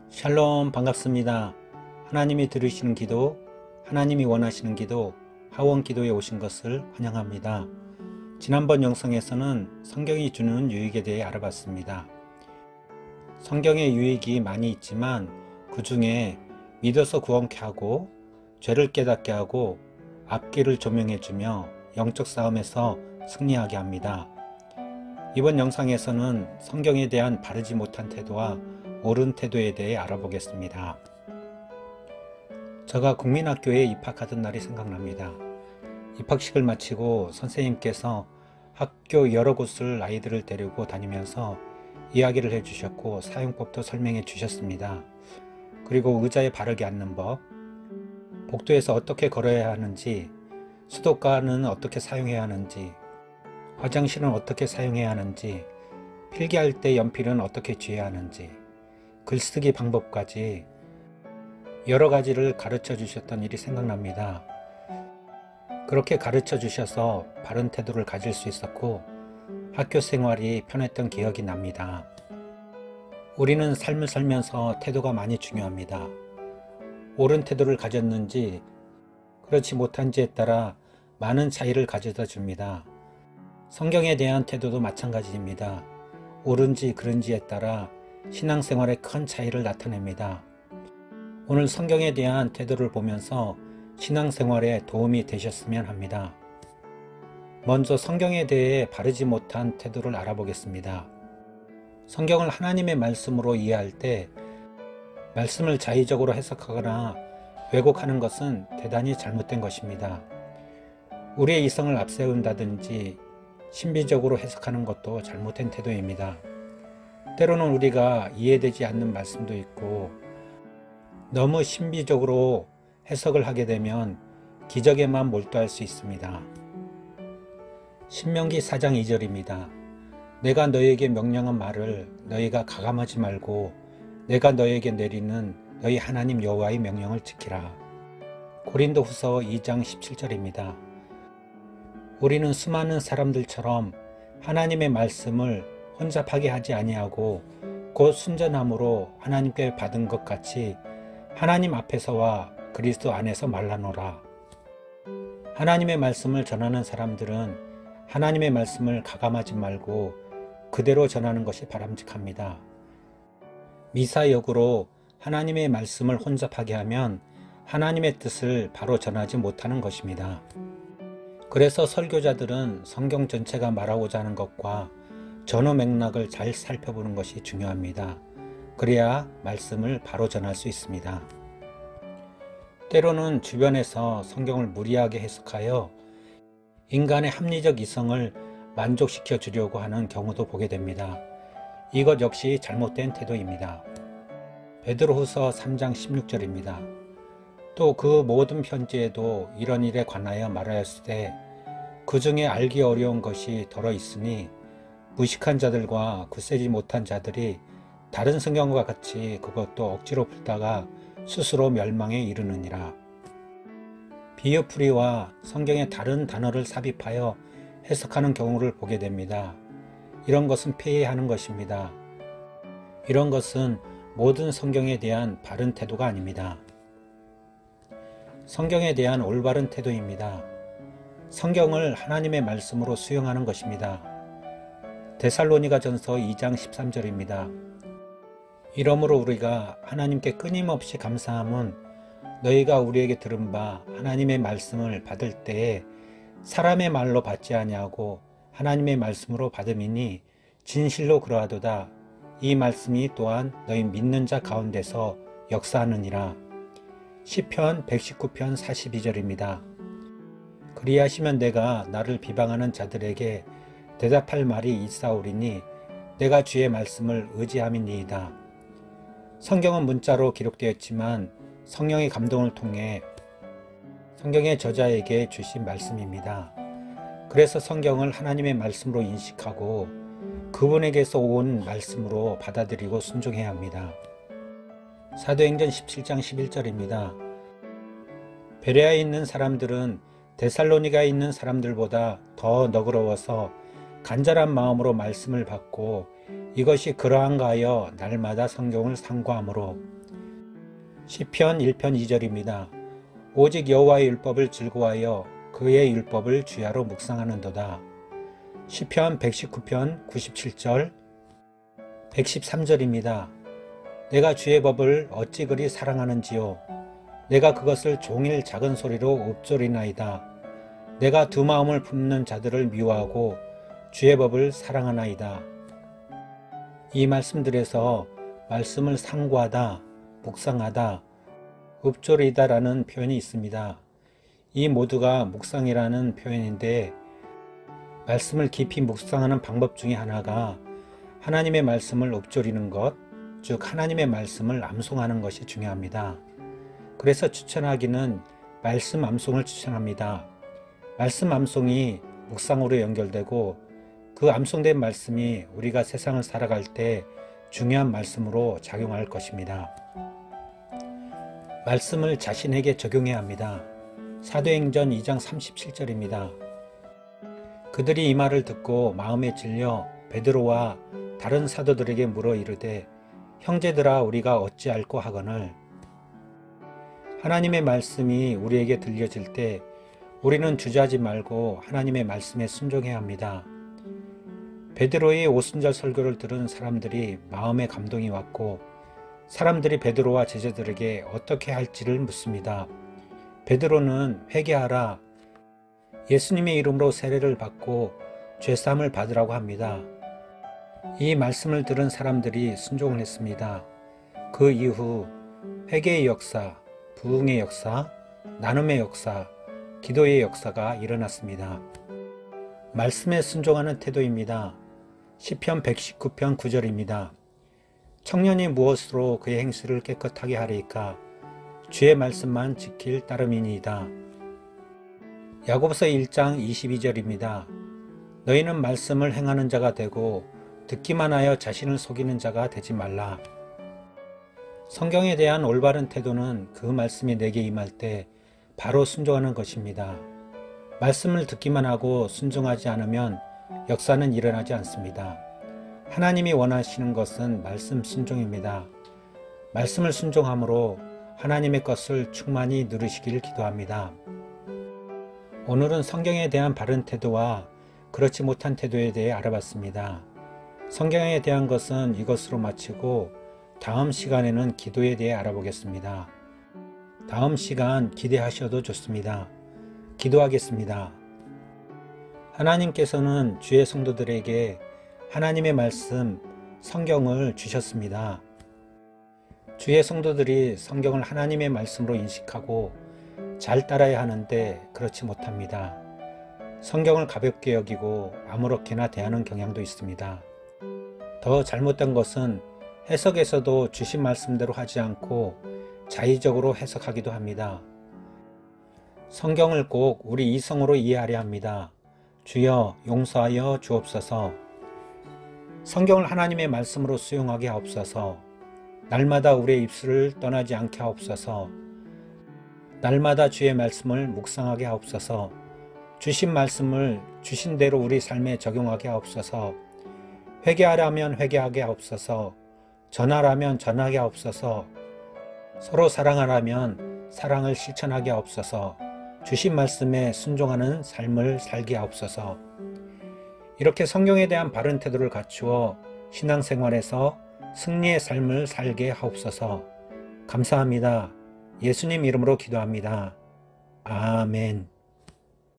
샬롬, 반갑습니다. 하나님이 들으시는 기도, 하나님이 원하시는 기도, 하원 기도에 오신 것을 환영합니다. 지난번 영상에서는 성경이 주는 유익에 대해 알아봤습니다. 성경의 유익이 많이 있지만 그 중에 믿어서 구원케 하고, 죄를 깨닫게 하고, 앞길을 조명해주며 영적 싸움에서 승리하게 합니다. 이번 영상에서는 성경에 대한 바르지 못한 태도와 옳은 태도에 대해 알아보겠습니다. 제가 국민학교에 입학하던 날이 생각납니다. 입학식을 마치고 선생님께서 학교 여러 곳을 아이들을 데리고 다니면서 이야기를 해주셨고 사용법도 설명해 주셨습니다. 그리고 의자에 바르게 앉는 법, 복도에서 어떻게 걸어야 하는지, 수도가는 어떻게 사용해야 하는지, 화장실은 어떻게 사용해야 하는지, 필기할 때 연필은 어떻게 쥐어야 하는지, 글쓰기 방법까지 여러 가지를 가르쳐 주셨던 일이 생각납니다. 그렇게 가르쳐 주셔서 바른 태도를 가질 수 있었고 학교 생활이 편했던 기억이 납니다. 우리는 삶을 살면서 태도가 많이 중요합니다. 옳은 태도를 가졌는지 그렇지 못한지에 따라 많은 차이를 가져다 줍니다. 성경에 대한 태도도 마찬가지입니다. 옳은지 그른지에 따라 신앙생활에 큰 차이를 나타냅니다. 오늘 성경에 대한 태도를 보면서 신앙생활에 도움이 되셨으면 합니다. 먼저 성경에 대해 바르지 못한 태도를 알아보겠습니다. 성경을 하나님의 말씀으로 이해할 때 말씀을 자의적으로 해석하거나 왜곡하는 것은 대단히 잘못된 것입니다. 우리의 이성을 앞세운다든지 신비적으로 해석하는 것도 잘못된 태도입니다. 때로는 우리가 이해되지 않는 말씀도 있고 너무 신비적으로 해석을 하게 되면 기적에만 몰두할 수 있습니다. 신명기 4장 2절입니다. 내가 너희에게 명령한 말을 너희가 가감하지 말고 내가 너희에게 내리는 너희 하나님 여호와의 명령을 지키라. 고린도후서 2장 17절입니다. 우리는 수많은 사람들처럼 하나님의 말씀을 혼잡하게 하지 아니하고 곧 순전함으로 하나님께 받은 것 같이 하나님 앞에서와 그리스도 안에서 말라노라. 하나님의 말씀을 전하는 사람들은 하나님의 말씀을 가감하지 말고 그대로 전하는 것이 바람직합니다. 미사역으로 하나님의 말씀을 혼잡하게 하면 하나님의 뜻을 바로 전하지 못하는 것입니다. 그래서 설교자들은 성경 전체가 말하고자 하는 것과 전후 맥락을 잘 살펴보는 것이 중요합니다. 그래야 말씀을 바로 전할 수 있습니다. 때로는 주변에서 성경을 무리하게 해석하여 인간의 합리적 이성을 만족시켜 주려고 하는 경우도 보게 됩니다. 이것 역시 잘못된 태도입니다. 베드로후서 3장 16절입니다. 또 그 모든 편지에도 이런 일에 관하여 말하였으되 그 중에 알기 어려운 것이 더러 있으니 무식한 자들과 굳세지 못한 자들이 다른 성경과 같이 그것도 억지로 풀다가 스스로 멸망에 이르느니라. 비유풀이와 성경의 다른 단어를 삽입하여 해석하는 경우를 보게 됩니다. 이런 것은 피해야 하는 것입니다. 이런 것은 모든 성경에 대한 바른 태도가 아닙니다. 성경에 대한 올바른 태도입니다. 성경을 하나님의 말씀으로 수용하는 것입니다. 데살로니가전서 2장 13절입니다. 이러므로 우리가 하나님께 끊임없이 감사함은 너희가 우리에게 들은 바 하나님의 말씀을 받을 때에 사람의 말로 받지 아니하고 하나님의 말씀으로 받음이니 진실로 그러하도다. 이 말씀이 또한 너희 믿는 자 가운데서 역사하느니라. 시편 119편 42절입니다. 그리하시면 내가 나를 비방하는 자들에게 대답할 말이 있사오리니 내가 주의 말씀을 의지함이니이다. 성경은 문자로 기록되었지만 성령의 감동을 통해 성경의 저자에게 주신 말씀입니다. 그래서 성경을 하나님의 말씀으로 인식하고 그분에게서 온 말씀으로 받아들이고 순종해야 합니다. 사도행전 17장 11절입니다. 베레아에 있는 사람들은 데살로니가에 있는 사람들보다 더 너그러워서 간절한 마음으로 말씀을 받고 이것이 그러한가 하여 날마다 성경을 상고하므로 시편 1편 2절입니다. 오직 여호와의 율법을 즐거워하여 그의 율법을 주야로 묵상하는도다. 시편 119편 97절 113절입니다. 내가 주의 법을 어찌 그리 사랑하는지요. 내가 그것을 종일 작은 소리로 읊조리나이다. 내가 두 마음을 품는 자들을 미워하고 주의 법을 사랑하나이다. 이 말씀들에서 말씀을 상고하다, 묵상하다, 읊조리다 라는 표현이 있습니다. 이 모두가 묵상이라는 표현인데 말씀을 깊이 묵상하는 방법 중에 하나가 하나님의 말씀을 읊조리는 것, 즉 하나님의 말씀을 암송하는 것이 중요합니다. 그래서 추천하기는 말씀 암송을 추천합니다. 말씀 암송이 묵상으로 연결되고 그 암송된 말씀이 우리가 세상을 살아갈 때 중요한 말씀으로 작용할 것입니다. 말씀을 자신에게 적용해야 합니다. 사도행전 2장 37절입니다. 그들이 이 말을 듣고 마음에 질려 베드로와 다른 사도들에게 물어 이르되 형제들아 우리가 어찌할꼬 하거늘. 하나님의 말씀이 우리에게 들려질 때 우리는 주저하지 말고 하나님의 말씀에 순종해야 합니다. 베드로의 오순절 설교를 들은 사람들이 마음에 감동이 왔고 사람들이 베드로와 제자들에게 어떻게 할지를 묻습니다. 베드로는 회개하라, 예수님의 이름으로 세례를 받고 죄사함을 받으라고 합니다. 이 말씀을 들은 사람들이 순종을 했습니다. 그 이후 회개의 역사, 부흥의 역사, 나눔의 역사, 기도의 역사가 일어났습니다. 말씀에 순종하는 태도입니다. 시편 119편 9절입니다. 청년이 무엇으로 그의 행실을 깨끗하게 하리이까? 주의 말씀만 지킬 따름이니이다. 야고보서 1장 22절입니다. 너희는 말씀을 행하는 자가 되고 듣기만 하여 자신을 속이는 자가 되지 말라. 성경에 대한 올바른 태도는 그 말씀이 내게 임할 때 바로 순종하는 것입니다. 말씀을 듣기만 하고 순종하지 않으면 역사는 일어나지 않습니다. 하나님이 원하시는 것은 말씀 순종입니다. 말씀을 순종함으로 하나님의 것을 충만히 누리시기를 기도합니다. 오늘은 성경에 대한 바른 태도와 그렇지 못한 태도에 대해 알아봤습니다. 성경에 대한 것은 이것으로 마치고 다음 시간에는 기도에 대해 알아보겠습니다. 다음 시간 기대하셔도 좋습니다. 기도하겠습니다. 하나님께서는 주의 성도들에게 하나님의 말씀, 성경을 주셨습니다. 주의 성도들이 성경을 하나님의 말씀으로 인식하고 잘 따라야 하는데 그렇지 못합니다. 성경을 가볍게 여기고 아무렇게나 대하는 경향도 있습니다. 더 잘못된 것은 해석에서도 주신 말씀대로 하지 않고 자의적으로 해석하기도 합니다. 성경을 꼭 우리 이성으로 이해하려 합니다. 주여 용서하여 주옵소서. 성경을 하나님의 말씀으로 수용하게 하옵소서. 날마다 우리의 입술을 떠나지 않게 하옵소서. 날마다 주의 말씀을 묵상하게 하옵소서. 주신 말씀을 주신 대로 우리 삶에 적용하게 하옵소서. 회개하라면 회개하게 하옵소서. 전하라면 전하게 하옵소서. 서로 사랑하라면 사랑을 실천하게 하옵소서. 주신 말씀에 순종하는 삶을 살게 하옵소서. 이렇게 성경에 대한 바른 태도를 갖추어 신앙생활에서 승리의 삶을 살게 하옵소서. 감사합니다. 예수님 이름으로 기도합니다. 아멘.